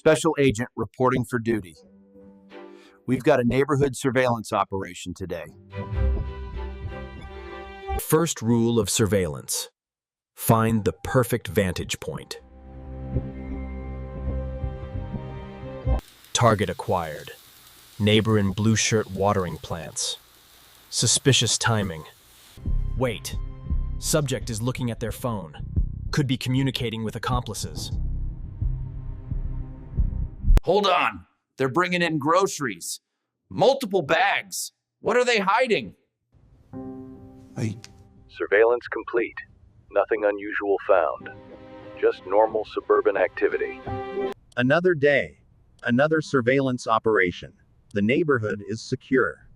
Special agent reporting for duty. We've got a neighborhood surveillance operation today. First rule of surveillance: find the perfect vantage point. Target acquired. Neighbor in blue shirt watering plants. Suspicious timing. Wait. Subject is looking at their phone. Could be communicating with accomplices. Hold on. They're bringing in groceries. Multiple bags. What are they hiding? Surveillance complete. Nothing unusual found. Just normal suburban activity. Another day. Another surveillance operation. The neighborhood is secure.